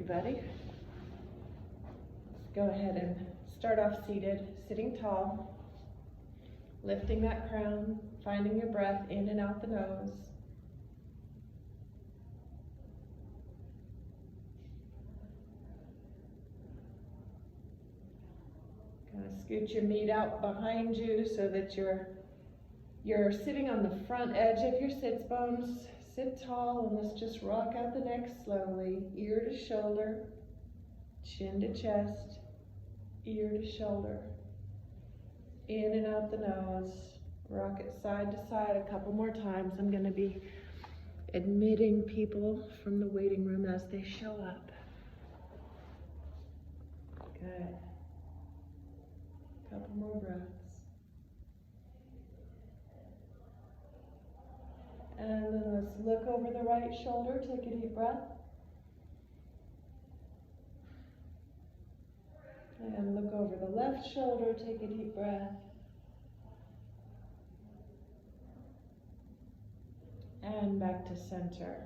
everybody. Let's go ahead and start off seated, sitting tall, lifting that crown, finding your breath in and out the nose. Kind of scoot your meat out behind you so that you're sitting on the front edge of your sits bones. Sit tall, and let's just rock out the neck slowly, ear to shoulder, chin to chest, ear to shoulder, in and out the nose. Rock it side to side a couple more times. I'm going to be admitting people from the waiting room as they show up. Good. Couple more breaths. And then let's look over the right shoulder. Take a deep breath. And look over the left shoulder. Take a deep breath. And back to center.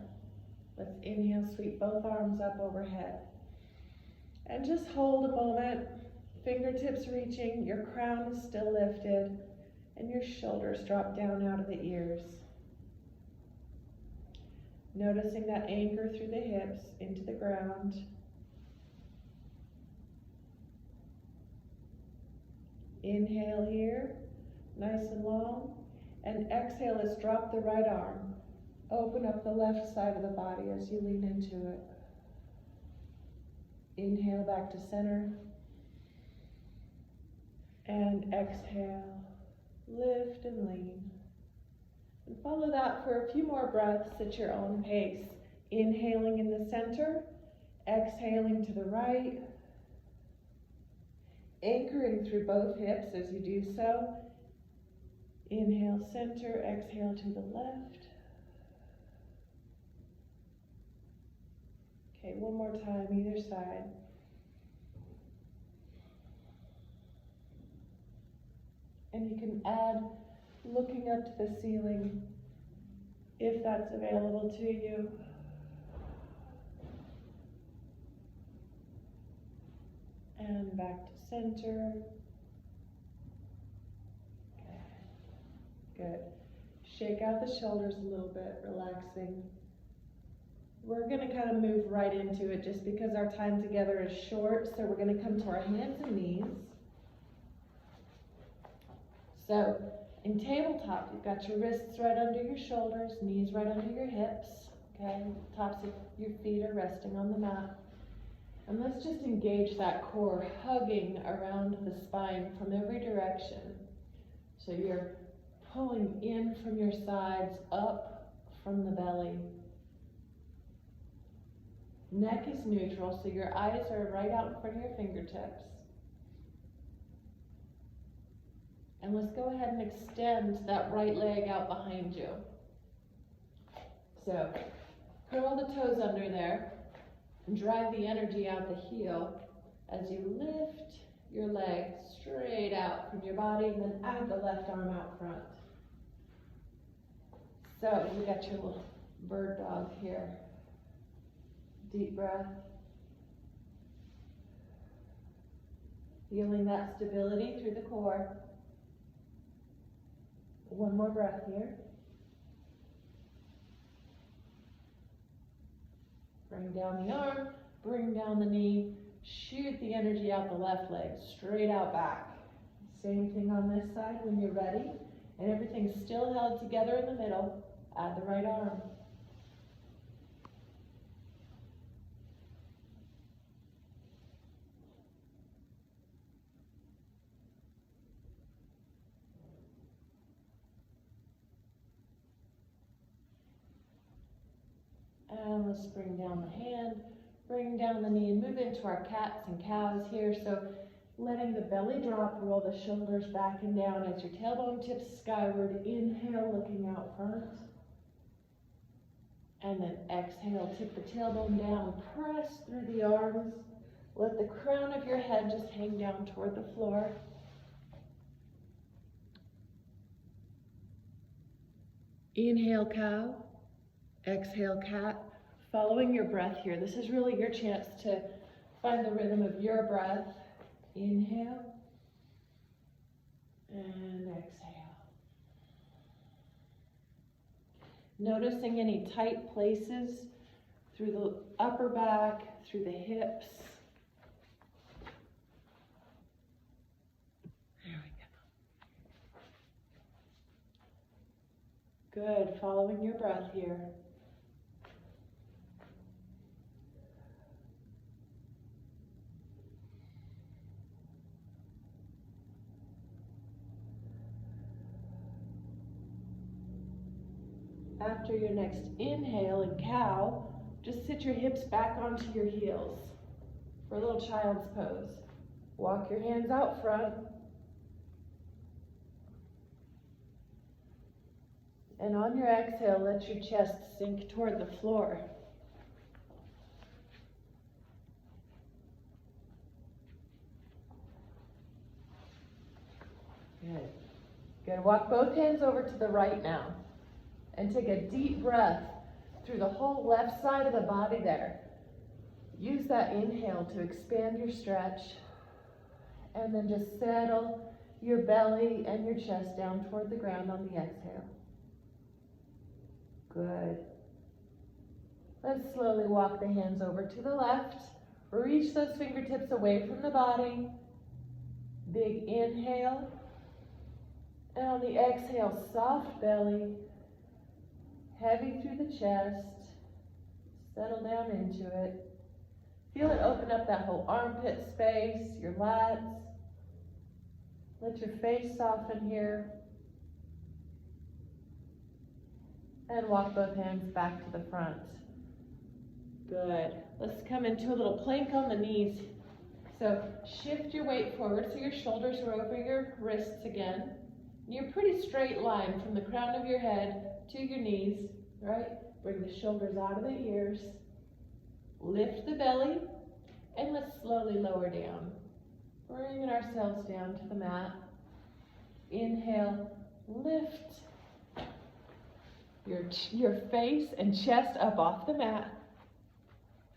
Let's inhale, sweep both arms up overhead. And just hold a moment. Fingertips reaching, your crown is still lifted, and your shoulders drop down out of the ears. Noticing that anchor through the hips into the ground. Inhale here, nice and long, and exhale, let's drop the right arm. Open up the left side of the body as you lean into it. Inhale back to center. And exhale, lift and lean. And follow that for a few more breaths at your own pace. Inhaling in the center, exhaling to the right. Anchoring through both hips as you do so. Inhale center, exhale to the left. Okay, one more time, either side. And you can add looking up to the ceiling if that's available to you. And back to center. Okay. Good. Shake out the shoulders a little bit, relaxing. We're going to kind of move right into it just because our time together is short. So we're going to come to our hands and knees. So in tabletop, you've got your wrists right under your shoulders, knees right under your hips, okay? Tops of your feet are resting on the mat. And let's just engage that core, hugging around the spine from every direction. So you're pulling in from your sides, up from the belly. Neck is neutral, so your eyes are right out in front of your fingertips. And let's go ahead and extend that right leg out behind you. So curl the toes under there and drive the energy out the heel as you lift your leg straight out from your body, and then add the left arm out front. So we got your little bird dog here. Deep breath. Feeling that stability through the core. One more breath here. Bring down the arm, bring down the knee, shoot the energy out the left leg, straight out back. Same thing on this side when you're ready, and everything's still held together in the middle. Add the right arm. And let's bring down the hand, bring down the knee, and move into our cats and cows here. So letting the belly drop, roll the shoulders back and down as your tailbone tips skyward. Inhale, looking out front. And then exhale, tip the tailbone down, press through the arms. Let the crown of your head just hang down toward the floor. Inhale, cow. Exhale, cat. Following your breath here. This is really your chance to find the rhythm of your breath. Inhale and exhale. Noticing any tight places through the upper back, through the hips. There we go. Good, following your breath here. After your next inhale in cow, just sit your hips back onto your heels for a little child's pose. Walk your hands out front. And on your exhale, let your chest sink toward the floor. Good. Good. Walk both hands over to the right now. And take a deep breath through the whole left side of the body there. Use that inhale to expand your stretch. And then just settle your belly and your chest down toward the ground on the exhale. Good. Let's slowly walk the hands over to the left. Reach those fingertips away from the body. Big inhale. And on the exhale, soft belly. Heavy through the chest. Settle down into it. Feel it open up that whole armpit space, your lats. Let your face soften here. And walk both hands back to the front. Good. Let's come into a little plank on the knees. So shift your weight forward so your shoulders are over your wrists again. You're pretty straight line from the crown of your head to your knees, right? Bring the shoulders out of the ears. Lift the belly, and let's slowly lower down. Bringing ourselves down to the mat. Inhale, lift your face and chest up off the mat.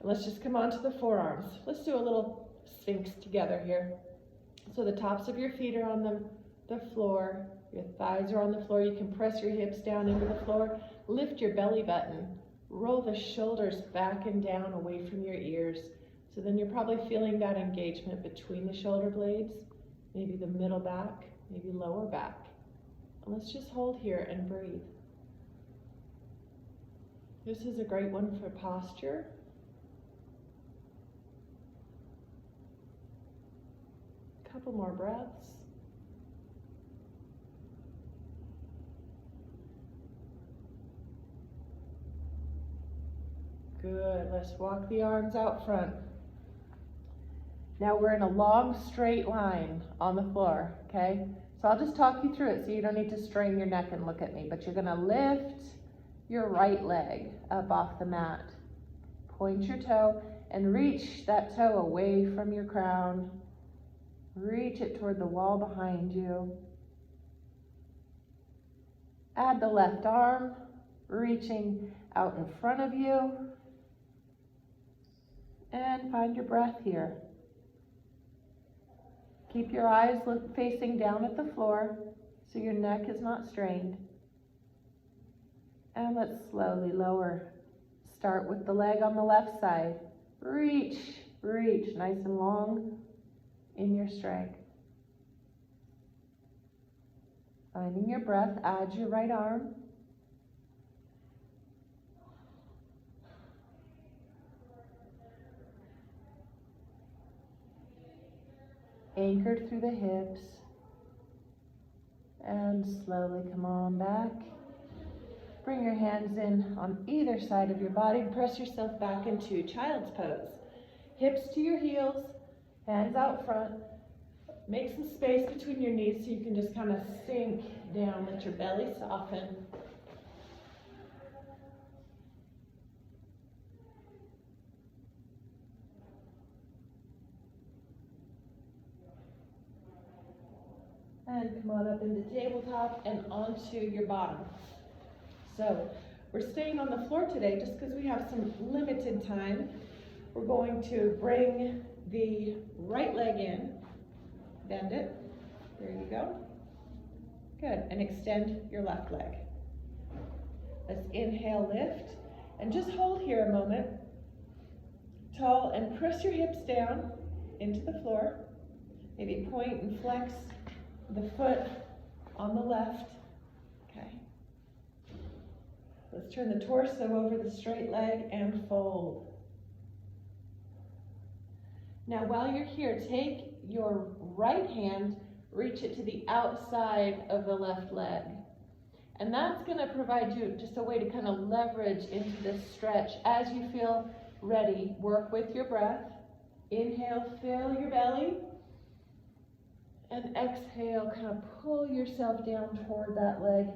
And let's just come onto the forearms. Let's do a little sphinx together here. So the tops of your feet are on the floor. Your thighs are on the floor. You can press your hips down into the floor. Lift your belly button. Roll the shoulders back and down away from your ears. So then you're probably feeling that engagement between the shoulder blades, maybe the middle back, maybe lower back. And let's just hold here and breathe. This is a great one for posture. A couple more breaths. Good, let's walk the arms out front. Now we're in a long straight line on the floor, okay? So I'll just talk you through it so you don't need to strain your neck and look at me, but you're gonna lift your right leg up off the mat. Point your toe and reach that toe away from your crown. Reach it toward the wall behind you. Add the left arm, reaching out in front of you. And find your breath here. Keep your eyes facing down at the floor so your neck is not strained. And let's slowly lower. Start with the leg on the left side. Reach, reach, nice and long in your strength. Finding your breath, add your right arm. Anchored through the hips. And slowly come on back. Bring your hands in on either side of your body and press yourself back into child's pose. Hips to your heels, hands out front. Make some space between your knees so you can just kind of sink down, let your belly soften. And come on up into tabletop and onto your bottom. So We're staying on the floor today just because we have some limited time. We're going to bring the right leg in, bend it, there you go. Good, and extend your left leg. Let's inhale, lift, and just hold here a moment. Tall, and press your hips down into the floor. Maybe point and flex the foot on the left. Okay. Let's turn the torso over the straight leg and fold. Now while you're here, take your right hand, reach it to the outside of the left leg. And that's going to provide you just a way to kind of leverage into this stretch. As you feel ready, work with your breath. Inhale, fill your belly. And exhale, kind of pull yourself down toward that leg.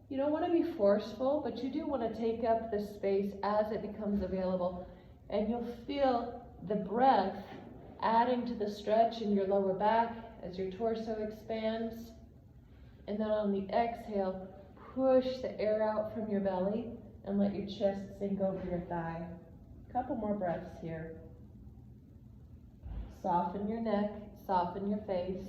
You don't want to be forceful, but you do want to take up the space as it becomes available. And you'll feel the breath adding to the stretch in your lower back as your torso expands. And then on the exhale, push the air out from your belly and let your chest sink over your thigh. A couple more breaths here. Soften your neck, soften your face.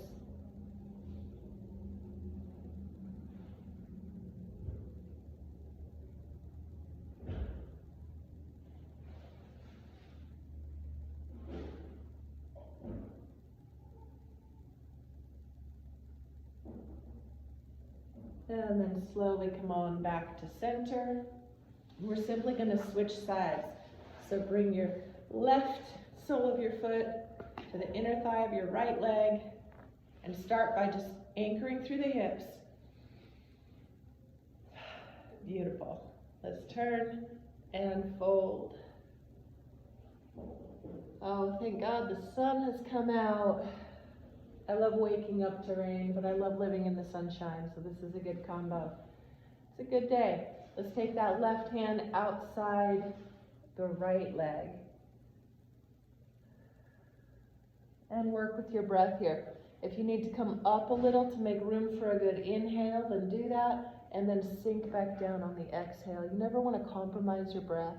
And then slowly come on back to center. We're simply going to switch sides. So bring your left sole of your foot to the inner thigh of your right leg and start by just anchoring through the hips. Beautiful. Let's turn and fold. Oh, thank God the sun has come out. I love waking up to rain, but I love living in the sunshine, so this is a good combo. It's a good day. Let's take that left hand outside the right leg. And work with your breath here. If you need to come up a little to make room for a good inhale, then do that, and then sink back down on the exhale. You never want to compromise your breath.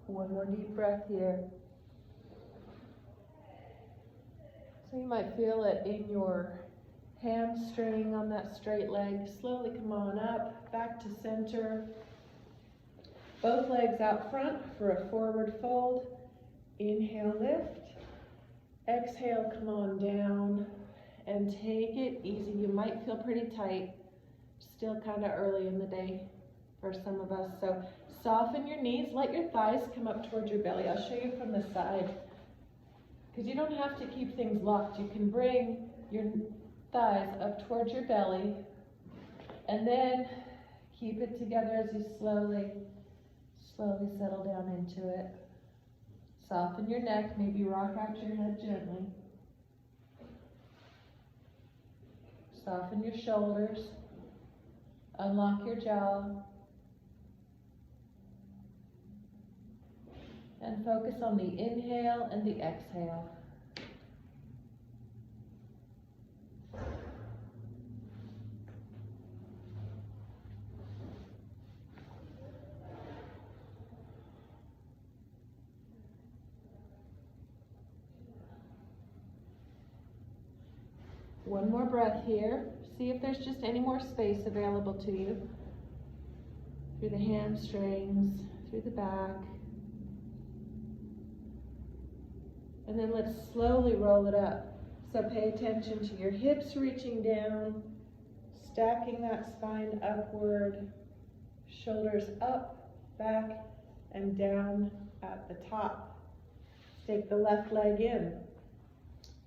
One more deep breath here. So you might feel it in your hamstring on that straight leg. Slowly come on up, back to center. Both legs out front for a forward fold. Inhale, lift. Exhale, come on down and take it easy. You might feel pretty tight. Still kind of early in the day for some of us. So soften your knees, let your thighs come up towards your belly. I'll show you from the side, because you don't have to keep things locked. You can bring your thighs up towards your belly, and then keep it together as you slowly settle down into it. Soften your neck, maybe rock out your head gently. Soften your shoulders, unlock your jaw. And focus on the inhale and the exhale. One more breath here. See if there's just any more space available to you. Through the hamstrings, through the back. And then let's slowly roll it up. So pay attention to your hips reaching down, stacking that spine upward, shoulders up, back, and down at the top. Take the left leg in.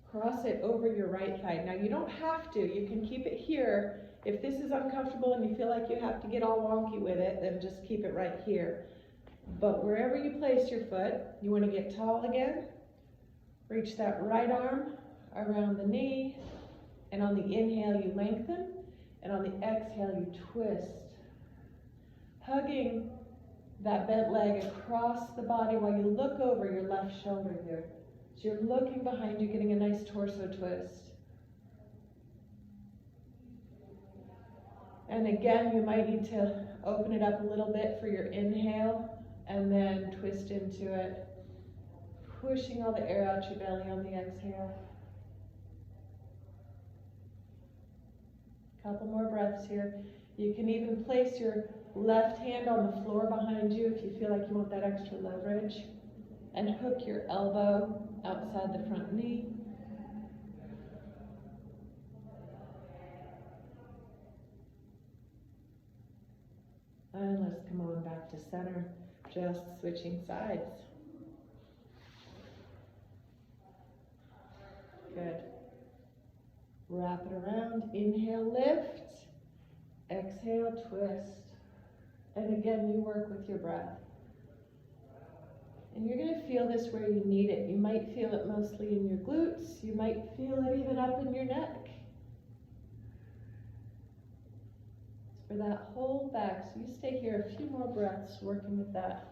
Cross it over your right thigh. Now you don't have to. You can keep it here. If this is uncomfortable and you feel like you have to get all wonky with it, then just keep it right here. But wherever you place your foot, you want to get tall again. Reach that right arm around the knee, and on the inhale you lengthen, and on the exhale you twist. Hugging that bent leg across the body while you look over your left shoulder here. So you're looking behind you, getting a nice torso twist. And again, you might need to open it up a little bit for your inhale and then twist into it, pushing all the air out your belly on the exhale. Couple more breaths here. You can even place your left hand on the floor behind you if you feel like you want that extra leverage, and hook your elbow outside the front knee. And let's come on back to center, just switching sides. Good. Wrap it around, inhale, lift, exhale, twist. And again, you work with your breath. And you're going to feel this where you need it. You might feel it mostly in your glutes. You might feel it even up in your neck. It's for that whole back. So you stay here a few more breaths working with that.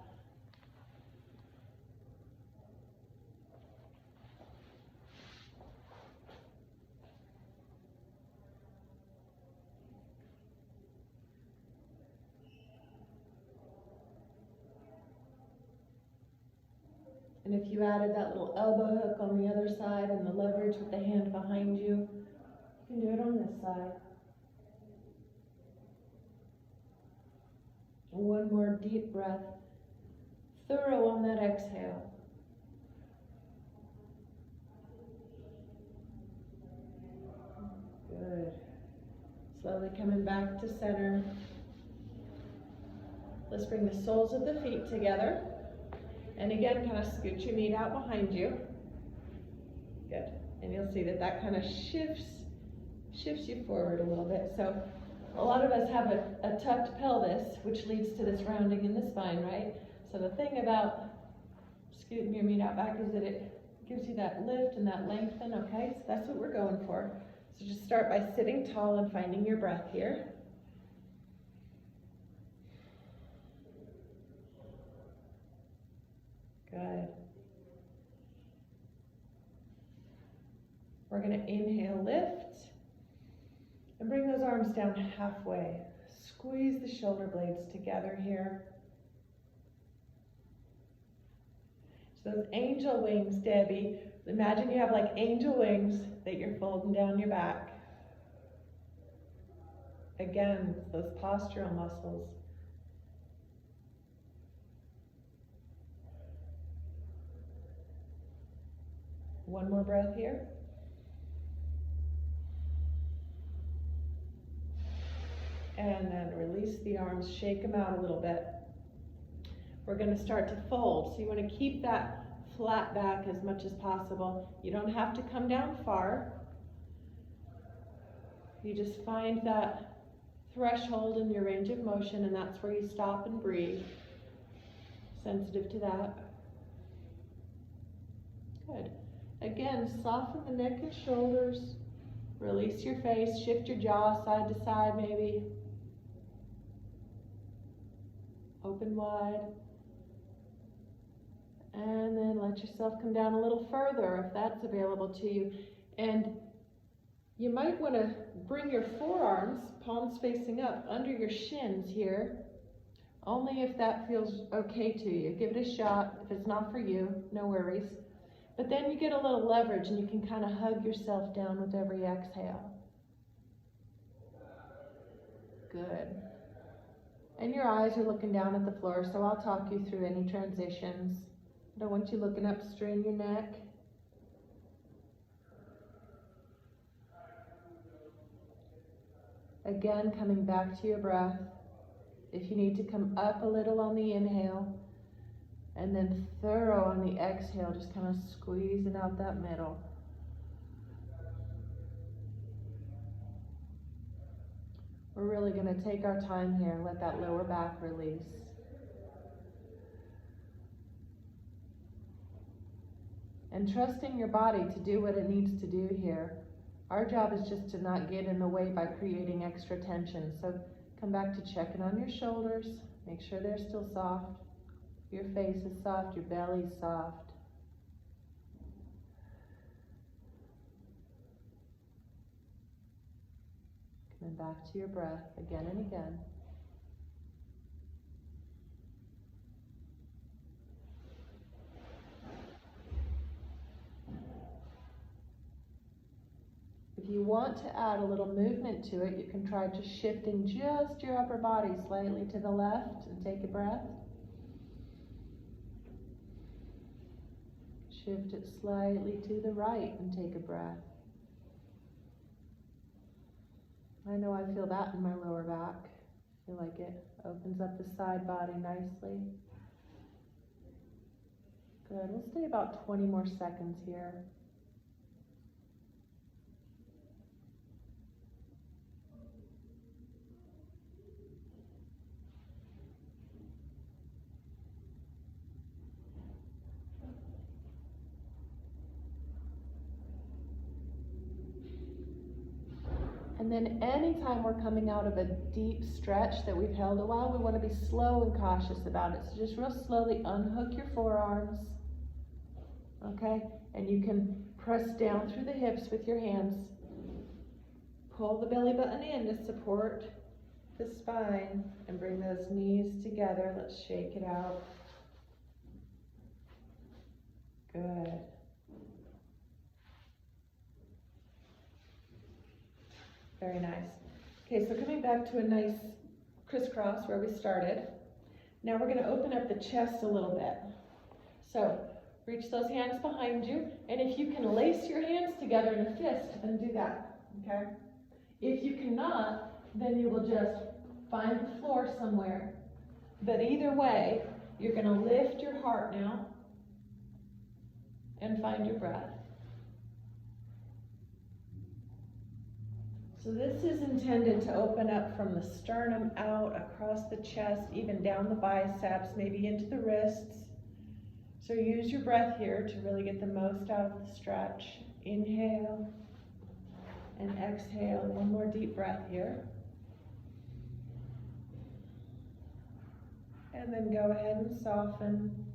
And if you added that little elbow hook on the other side and the leverage with the hand behind you, you can do it on this side. One more deep breath, thorough on that exhale. Good. Slowly coming back to center. Let's bring the soles of the feet together. And again, kind of scoot your meat out behind you. Good. And you'll see that that kind of shifts you forward a little bit. So a lot of us have a tucked pelvis, which leads to this rounding in the spine, right? So the thing about scooting your meat out back is that it gives you that lift and that lengthen, okay? So that's what we're going for. So just start by sitting tall and finding your breath here. Good. We're going to inhale, lift, and bring those arms down halfway. Squeeze the shoulder blades together here. So those angel wings, Debbie, imagine you have like angel wings that you're folding down your back. Again, those postural muscles. One more breath here. And then release the arms, shake them out a little bit. We're going to start to fold. So you want to keep that flat back as much as possible. You don't have to come down far. You just find that threshold in your range of motion, and that's where you stop and breathe. Sensitive to that. Good. Again, soften the neck and shoulders. Release your face, shift your jaw side to side maybe. Open wide. And then let yourself come down a little further if that's available to you. And you might want to bring your forearms, palms facing up, under your shins here. Only if that feels okay to you. Give it a shot. If it's not for you, no worries. But then you get a little leverage and you can kind of hug yourself down with every exhale. Good. And your eyes are looking down at the floor, so I'll talk you through any transitions. I don't want you looking up, strain your neck. Again, coming back to your breath. If you need to come up a little on the inhale, and then thorough on the exhale, just kind of squeezing out that middle. We're really going to take our time here and let that lower back release. And trusting your body to do what it needs to do here. Our job is just to not get in the way by creating extra tension. So come back to checking on your shoulders, Make sure they're still soft. Your face is soft, your belly's soft. Coming back to your breath again and again. If you want to add a little movement to it, you can try just shifting just your upper body slightly to the left and take a breath. Shift it slightly to the right and take a breath. I know I feel that in my lower back. I feel like it opens up the side body nicely. Good, we'll stay about 20 more seconds here. And then anytime we're coming out of a deep stretch that we've held a while, we want to be slow and cautious about it. So just real slowly unhook your forearms, okay? And you can press down through the hips with your hands. Pull the belly button in to support the spine and bring those knees together. Let's shake it out. Good. Very nice. Okay, so coming back to a nice crisscross where we started. Now we're going to open up the chest a little bit. So reach those hands behind you, and if you can lace your hands together in a fist, then do that, okay? If you cannot, then you will just find the floor somewhere. But either way, you're going to lift your heart now and find your breath. So this is intended to open up from the sternum out, across the chest, even down the biceps, maybe into the wrists. So use your breath here to really get the most out of the stretch. Inhale and exhale. One more deep breath here. And then go ahead and soften.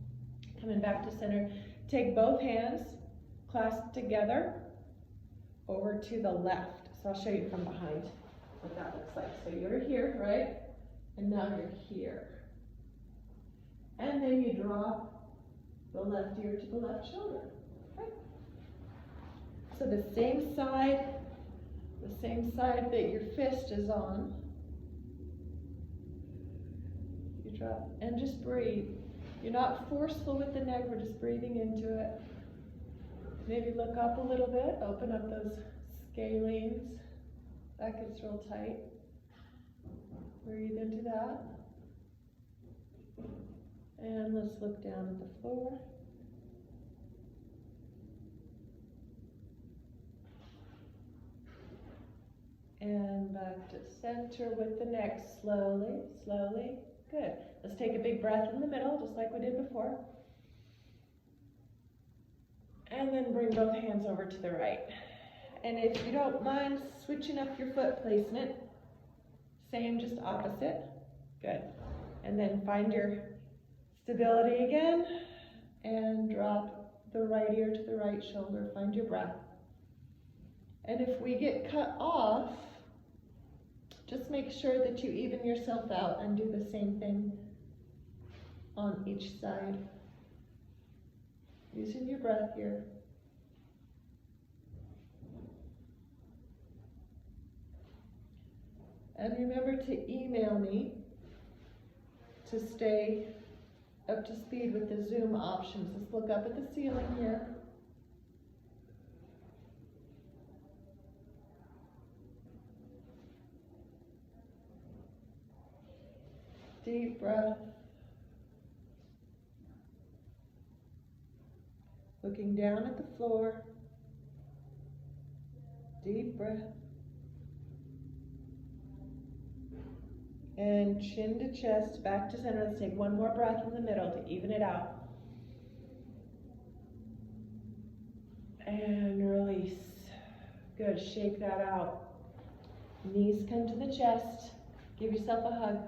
Coming back to center. Take both hands, clasped together, over to the left. So I'll show you from behind what that looks like. So you're here, right? And now you're here. And then you drop the left ear to the left shoulder. Okay? So the same side that your fist is on, you drop and just breathe. You're not forceful with the neck, we're just breathing into it. Maybe look up a little bit, open up those scalenes. That gets real tight. Breathe into that. And let's look down at the floor. And back to center with the neck, slowly, slowly. Good. Let's take a big breath in the middle, just like we did before. And then bring both hands over to the right. And if you don't mind switching up your foot placement, same, just opposite. Good. And then find your stability again and drop the right ear to the right shoulder. Find your breath. And if we get cut off, just make sure that you even yourself out and do the same thing on each side. Using your breath here. And remember to email me to stay up to speed with the Zoom options. Let's look up at the ceiling here. Deep breath. Looking down at the floor. Deep breath. And chin to chest, back to center. Let's take one more breath in the middle to even it out. And release. Good, shake that out. Knees come to the chest. Give yourself a hug.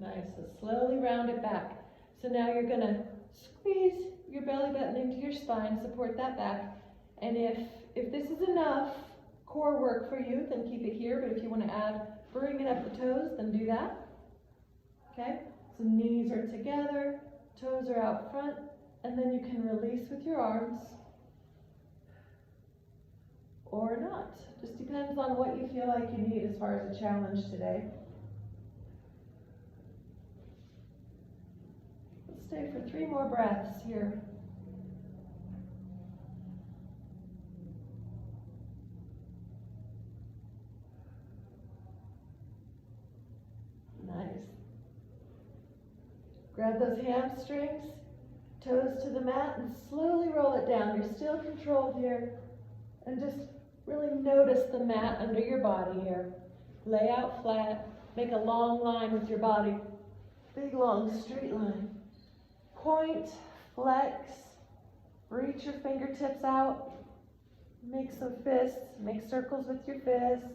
Nice, so slowly round it back. So now you're gonna squeeze your belly button into your spine, support that back. And if this is enough core work for you, then keep it here. But if you wanna add bringing up the toes, then do that. Okay, so knees are together, toes are out front, and then you can release with your arms or not. Just depends on what you feel like you need as far as a challenge today. Let's stay for 3 more breaths here. Nice. Grab those hamstrings, toes to the mat, and slowly roll it down. You're still controlled here. And just really notice the mat under your body here. Lay out flat, make a long line with your body. Big, long, straight line. Point, flex, reach your fingertips out. Make some fists, make circles with your fists,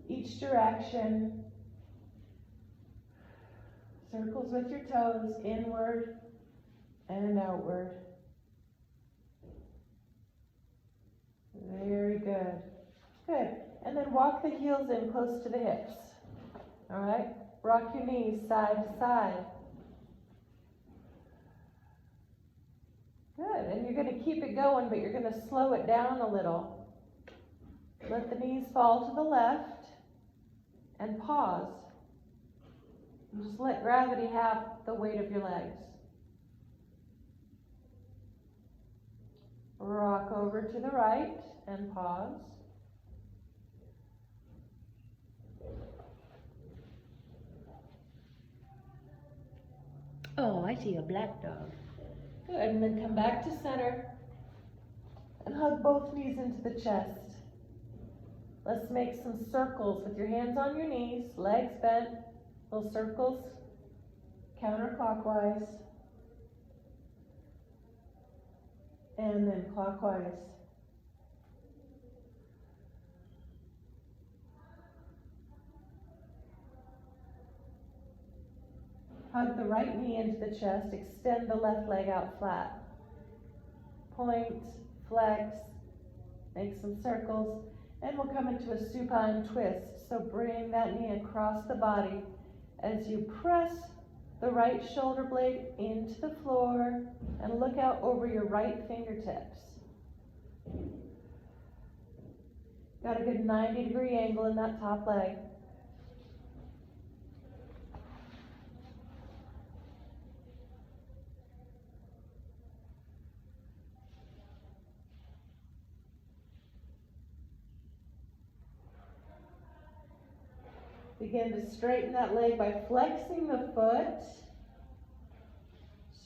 each direction. Circles with your toes, inward and outward. Very good. Good. And then walk the heels in close to the hips. All right? Rock your knees side to side. Good. And you're going to keep it going, but you're going to slow it down a little. Let the knees fall to the left and pause. And just let gravity have the weight of your legs. Rock over to the right and pause. Oh, I see a black dog. Good, and then come back to center and hug both knees into the chest. Let's make some circles with your hands on your knees, legs bent, little circles counterclockwise. And then clockwise. Hug the right knee into the chest, extend the left leg out flat. Point, flex, make some circles, and we'll come into a supine twist. So bring that knee across the body as you press the right shoulder blade into the floor and look out over your right fingertips. Got a good 90-degree angle in that top leg. Begin to straighten that leg by flexing the foot,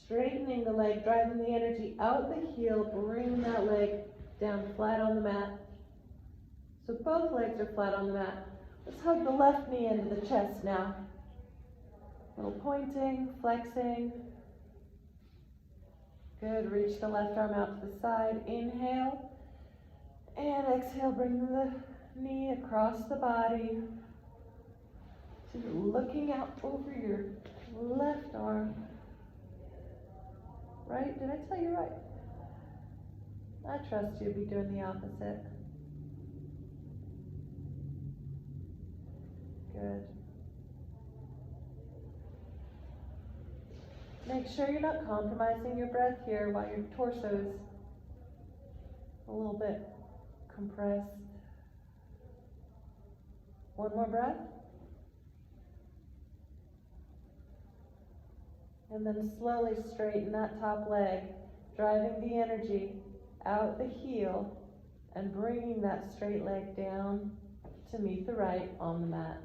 straightening the leg, driving the energy out the heel, bring that leg down flat on the mat. So both legs are flat on the mat. Let's hug the left knee into the chest now. Little pointing, flexing. Good, reach the left arm out to the side. Inhale, and exhale, bring the knee across the body. So you're looking out over your left arm. Right? Did I tell you right? I trust you'll be doing the opposite. Good. Make sure you're not compromising your breath here while your torso's a little bit compressed. One more breath. And then slowly straighten that top leg, driving the energy out the heel and bringing that straight leg down to meet the right on the mat.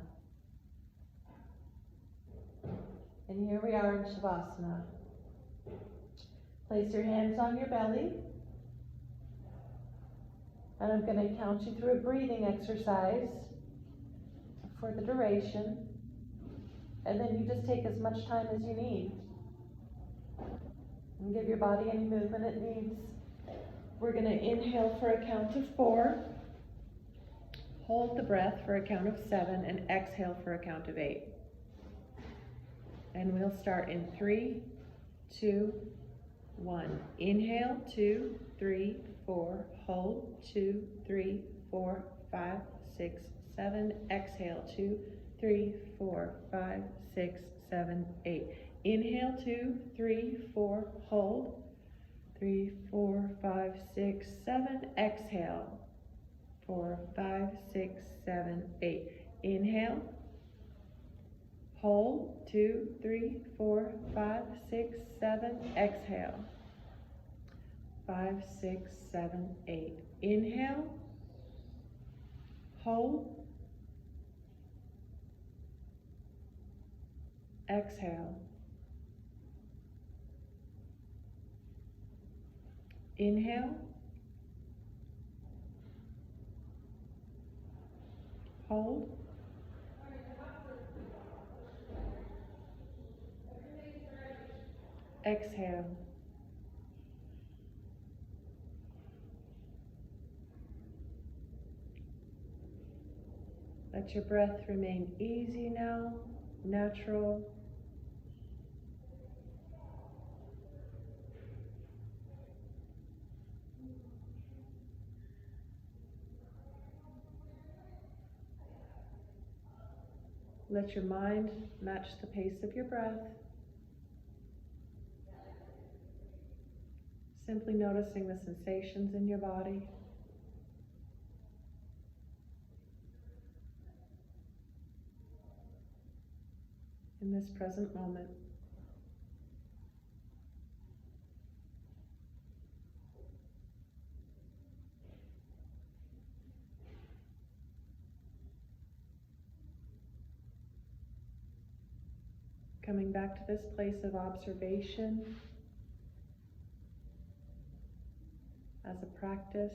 And here we are in Shavasana. Place your hands on your belly. And I'm going to count you through a breathing exercise for the duration. And then you just take as much time as you need. And give your body any movement it needs. We're going to inhale for a count of 4. Hold the breath for a count of 7 and exhale for a count of 8. And we'll start in 3, 2, 1. Inhale, 2, 3, 4. Hold, 2, 3, 4, 5, 6, 7. Exhale, 2, 3, 4, 5, 6, 7, 8. Inhale, 2, 3, 4. Hold, 3, 4, 5, 6, 7. Exhale, 4, 5, 6, 7, 8. Inhale. Hold, 2, 3, 4, 5, 6, 7. Exhale, 5, 6, 7, 8. Inhale. Hold. Exhale. Inhale. Hold. Exhale. Let your breath remain easy now, natural. Let your mind match the pace of your breath. Simply noticing the sensations in your body. In this present moment. Coming back to this place of observation as a practice.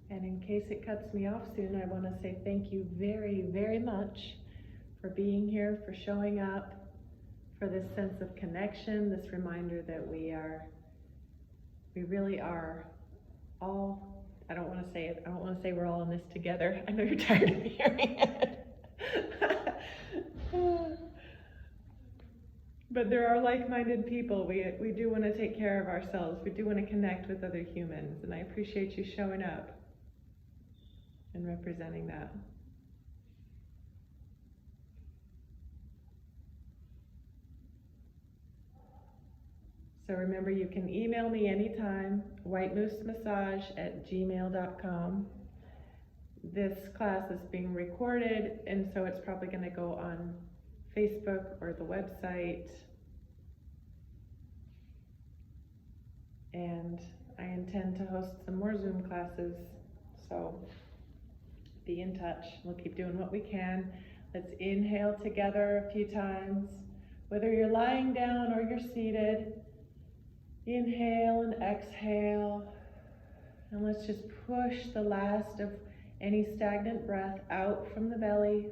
And in case it cuts me off soon, I want to say thank you very, very much for being here, for showing up, for this sense of connection, this reminder that we really are all, I don't want to say it, I don't want to say we're all in this together. I know you're tired of hearing it. But there are like-minded people. We do want to take care of ourselves. We do want to connect with other humans, and I appreciate you showing up and representing that. So remember, you can email me anytime, whitemoosemassage@gmail.com. This class is being recorded, and so it's probably going to go on Facebook or the website. And I intend to host some more Zoom classes, so be in touch. We'll keep doing what we can. Let's inhale together a few times, whether you're lying down or you're seated. Inhale and exhale. And let's just push the last of any stagnant breath out from the belly.